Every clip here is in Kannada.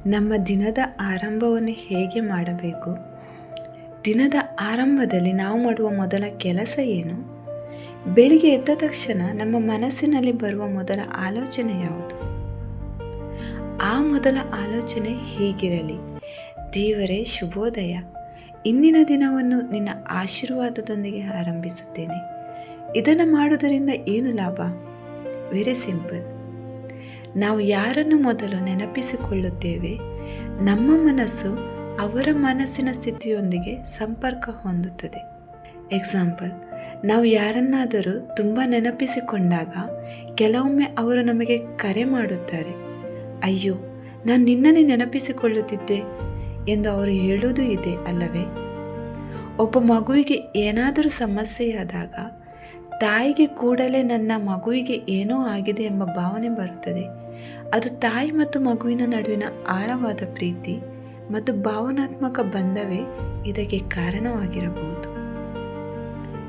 ನಮ್ಮ ದಿನದ ಆರಂಭವನ್ನು ಹೇಗೆ ಮಾಡಬೇಕು? ದಿನದ ಆರಂಭದಲ್ಲಿ ನಾವು ಮಾಡುವ ಮೊದಲ ಕೆಲಸ ಏನು? ಬೆಳಿಗ್ಗೆ ಎದ್ದ ತಕ್ಷಣ ನಮ್ಮ ಮನಸ್ಸಿನಲ್ಲಿ ಬರುವ ಮೊದಲ ಆಲೋಚನೆ ಯಾವುದು? ಆ ಮೊದಲ ಆಲೋಚನೆ ಹೀಗಿರಲಿ: ದೇವರೇ, ಶುಭೋದಯ. ಇಂದಿನ ದಿನವನ್ನು ನಿನ್ನ ಆಶೀರ್ವಾದದೊಂದಿಗೆ ಆರಂಭಿಸುತ್ತೇನೆ. ಇದನ್ನು ಮಾಡುವುದರಿಂದ ಏನು ಲಾಭ? Very simple. ನಾವು ಯಾರನ್ನು ಮೊದಲು ನೆನಪಿಸಿಕೊಳ್ಳುತ್ತೇವೆ, ನಮ್ಮ ಮನಸ್ಸು ಅವರ ಮನಸ್ಸಿನ ಸ್ಥಿತಿಯೊಂದಿಗೆ ಸಂಪರ್ಕ ಹೊಂದುತ್ತದೆ. ಎಕ್ಸಾಂಪಲ್, ನಾವು ಯಾರನ್ನಾದರೂ ತುಂಬ ನೆನಪಿಸಿಕೊಂಡಾಗ ಕೆಲವೊಮ್ಮೆ ಅವರು ನಮಗೆ ಕರೆ ಮಾಡುತ್ತಾರೆ. ಅಯ್ಯೋ, ನಾನು ನಿನ್ನನ್ನೇ ನೆನಪಿಸಿಕೊಳ್ಳುತ್ತಿದ್ದೆ ಎಂದು ಅವರು ಹೇಳುವುದೂ ಇದೆ ಅಲ್ಲವೇ? ಒಬ್ಬ ಮಗುವಿಗೆ ಏನಾದರೂ ಸಮಸ್ಯೆಯಾದಾಗ ತಾಯಿಗೆ ಕೂಡಲೇ ನನ್ನ ಮಗುವಿಗೆ ಏನೋ ಆಗಿದೆ ಎಂಬ ಭಾವನೆ ಬರುತ್ತದೆ. ಅದು ತಾಯಿ ಮತ್ತು ಮಗುವಿನ ನಡುವಿನ ಆಳವಾದ ಪ್ರೀತಿ ಮತ್ತು ಭಾವನಾತ್ಮಕ ಬಂಧವೇ ಇದಕ್ಕೆ ಕಾರಣವಾಗಿರಬಹುದು.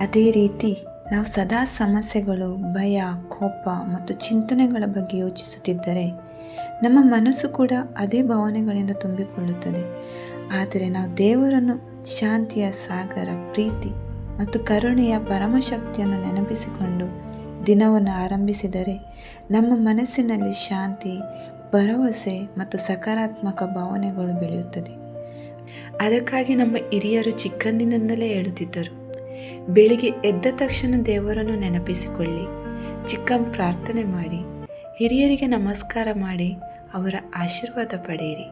ಅದೇ ರೀತಿ ನಾವು ಸದಾ ಸಮಸ್ಯೆಗಳು, ಭಯ, ಕೋಪ ಮತ್ತು ಚಿಂತನೆಗಳ ಬಗ್ಗೆ ಯೋಚಿಸುತ್ತಿದ್ದರೆ ನಮ್ಮ ಮನಸ್ಸು ಕೂಡ ಅದೇ ಭಾವನೆಗಳಿಂದ ತುಂಬಿಕೊಳ್ಳುತ್ತದೆ. ಆದರೆ ನಾವು ದೇವರನ್ನು, ಶಾಂತಿಯ ಸಾಗರ, ಪ್ರೀತಿ ಮತ್ತು ಕರುಣೆಯ ಪರಮಶಕ್ತಿಯನ್ನು ನೆನಪಿಸಿಕೊಂಡು ದಿನವನ್ನು ಆರಂಭಿಸಿದರೆ ನಮ್ಮ ಮನಸ್ಸಿನಲ್ಲಿ ಶಾಂತಿ, ಭರವಸೆ ಮತ್ತು ಸಕಾರಾತ್ಮಕ ಭಾವನೆಗಳು ಬೆಳೆಯುತ್ತದೆ. ಅದಕ್ಕಾಗಿ ನಮ್ಮ ಹಿರಿಯರು ಚಿಕ್ಕಂದಿನಿಂದಲೇ ಹೇಳುತ್ತಿದ್ದರು, ಬೆಳಿಗ್ಗೆ ಎದ್ದ ತಕ್ಷಣ ದೇವರನ್ನು ನೆನಪಿಸಿಕೊಳ್ಳಿ, ಚಿಕ್ಕ ಪ್ರಾರ್ಥನೆ ಮಾಡಿ, ಹಿರಿಯರಿಗೆ ನಮಸ್ಕಾರ ಮಾಡಿ ಅವರ ಆಶೀರ್ವಾದ ಪಡೆಯಿರಿ.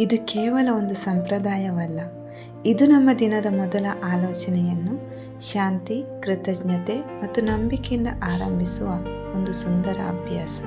ಇದು ಕೇವಲ ಒಂದು ಸಂಪ್ರದಾಯವಲ್ಲ, ಇದು ನಮ್ಮ ದಿನದ ಮೊದಲ ಆಲೋಚನೆಯನ್ನು ಶಾಂತಿ, ಕೃತಜ್ಞತೆ ಮತ್ತು ನಂಬಿಕೆಯಿಂದ ಆರಂಭಿಸುವ ಒಂದು ಸುಂದರ ಅಭ್ಯಾಸ.